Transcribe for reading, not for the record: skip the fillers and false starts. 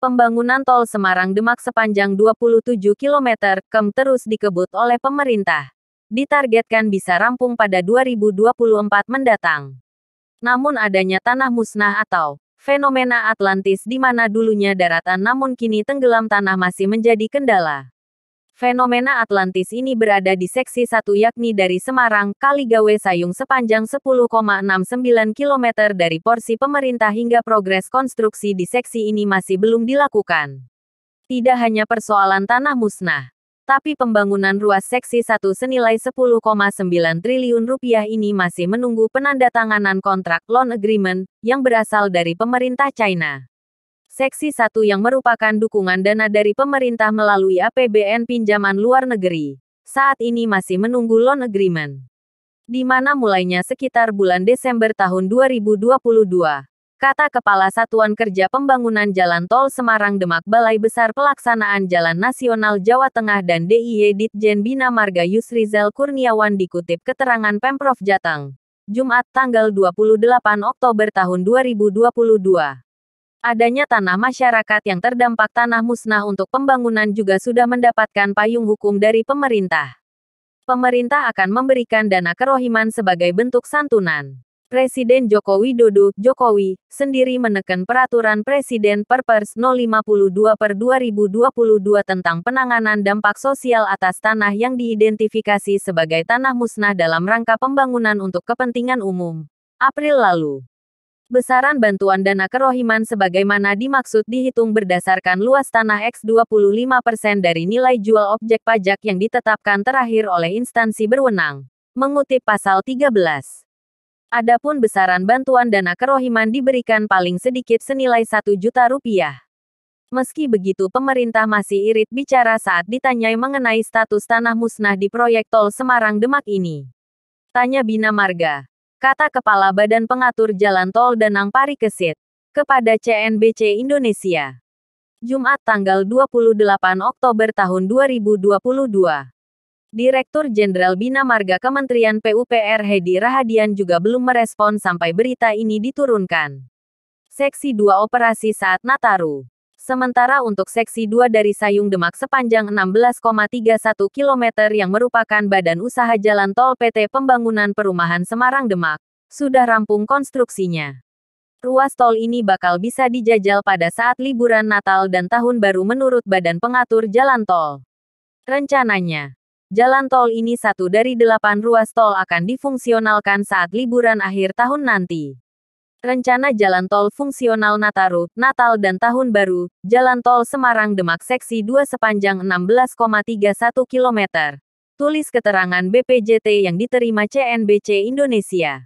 Pembangunan tol Semarang-Demak sepanjang 27 km terus dikebut oleh pemerintah. Ditargetkan bisa rampung pada 2024 mendatang. Namun adanya tanah musnah atau fenomena Atlantis di mana dulunya daratan namun kini tenggelam tanah masih menjadi kendala. Fenomena Atlantis ini berada di seksi 1 yakni dari Semarang, Kaligawe Sayung sepanjang 10,69 km dari porsi pemerintah hingga progres konstruksi di seksi ini masih belum dilakukan. Tidak hanya persoalan tanah musnah, tapi pembangunan ruas seksi 1 senilai 10,9 triliun rupiah ini masih menunggu penandatanganan kontrak loan agreement yang berasal dari pemerintah China. Seksi 1 yang merupakan dukungan dana dari pemerintah melalui APBN pinjaman luar negeri, saat ini masih menunggu loan agreement. Di mana mulainya sekitar bulan Desember tahun 2022, kata Kepala Satuan Kerja Pembangunan Jalan Tol Semarang-Demak Balai Besar Pelaksanaan Jalan Nasional Jawa Tengah dan DIY Ditjen Bina Marga Yusrizal Kurniawan dikutip keterangan Pemprov Jateng, Jumat tanggal 28 Oktober tahun 2022. Adanya tanah masyarakat yang terdampak tanah musnah untuk pembangunan juga sudah mendapatkan payung hukum dari pemerintah. Pemerintah akan memberikan dana kerohiman sebagai bentuk santunan. Presiden Joko Widodo, Jokowi, sendiri menekan peraturan Presiden Perpres 052/2022 tentang penanganan dampak sosial atas tanah yang diidentifikasi sebagai tanah musnah dalam rangka pembangunan untuk kepentingan umum, April lalu. Besaran bantuan dana kerohiman sebagaimana dimaksud dihitung berdasarkan luas tanah X 25% dari nilai jual objek pajak yang ditetapkan terakhir oleh instansi berwenang. Mengutip pasal 13. Adapun besaran bantuan dana kerohiman diberikan paling sedikit senilai 1 juta rupiah. Meski begitu pemerintah masih irit bicara saat ditanyai mengenai status tanah musnah di proyek tol Semarang-Demak ini. Tanya Bina Marga, kata Kepala Badan Pengatur Jalan Tol Danang Parikesit, kepada CNBC Indonesia. Jumat tanggal 28 Oktober tahun 2022. Direktur Jenderal Bina Marga Kementerian PUPR Hedi Rahadian juga belum merespon sampai berita ini diturunkan. Seksi 2 operasi saat Nataru. Sementara untuk Seksi 2 dari Sayung Demak sepanjang 16,31 km yang merupakan badan usaha jalan tol PT Pembangunan Perumahan Semarang Demak, sudah rampung konstruksinya. Ruas tol ini bakal bisa dijajal pada saat liburan Natal dan Tahun Baru menurut Badan Pengatur Jalan Tol. Rencananya, jalan tol ini 1 dari 8 ruas tol akan difungsionalkan saat liburan akhir tahun nanti. Rencana jalan tol fungsional Nataru, Natal dan Tahun Baru, Jalan Tol Semarang-Demak Seksi 2 sepanjang 16,31 km. Tulis keterangan BPJT yang diterima CNBC Indonesia.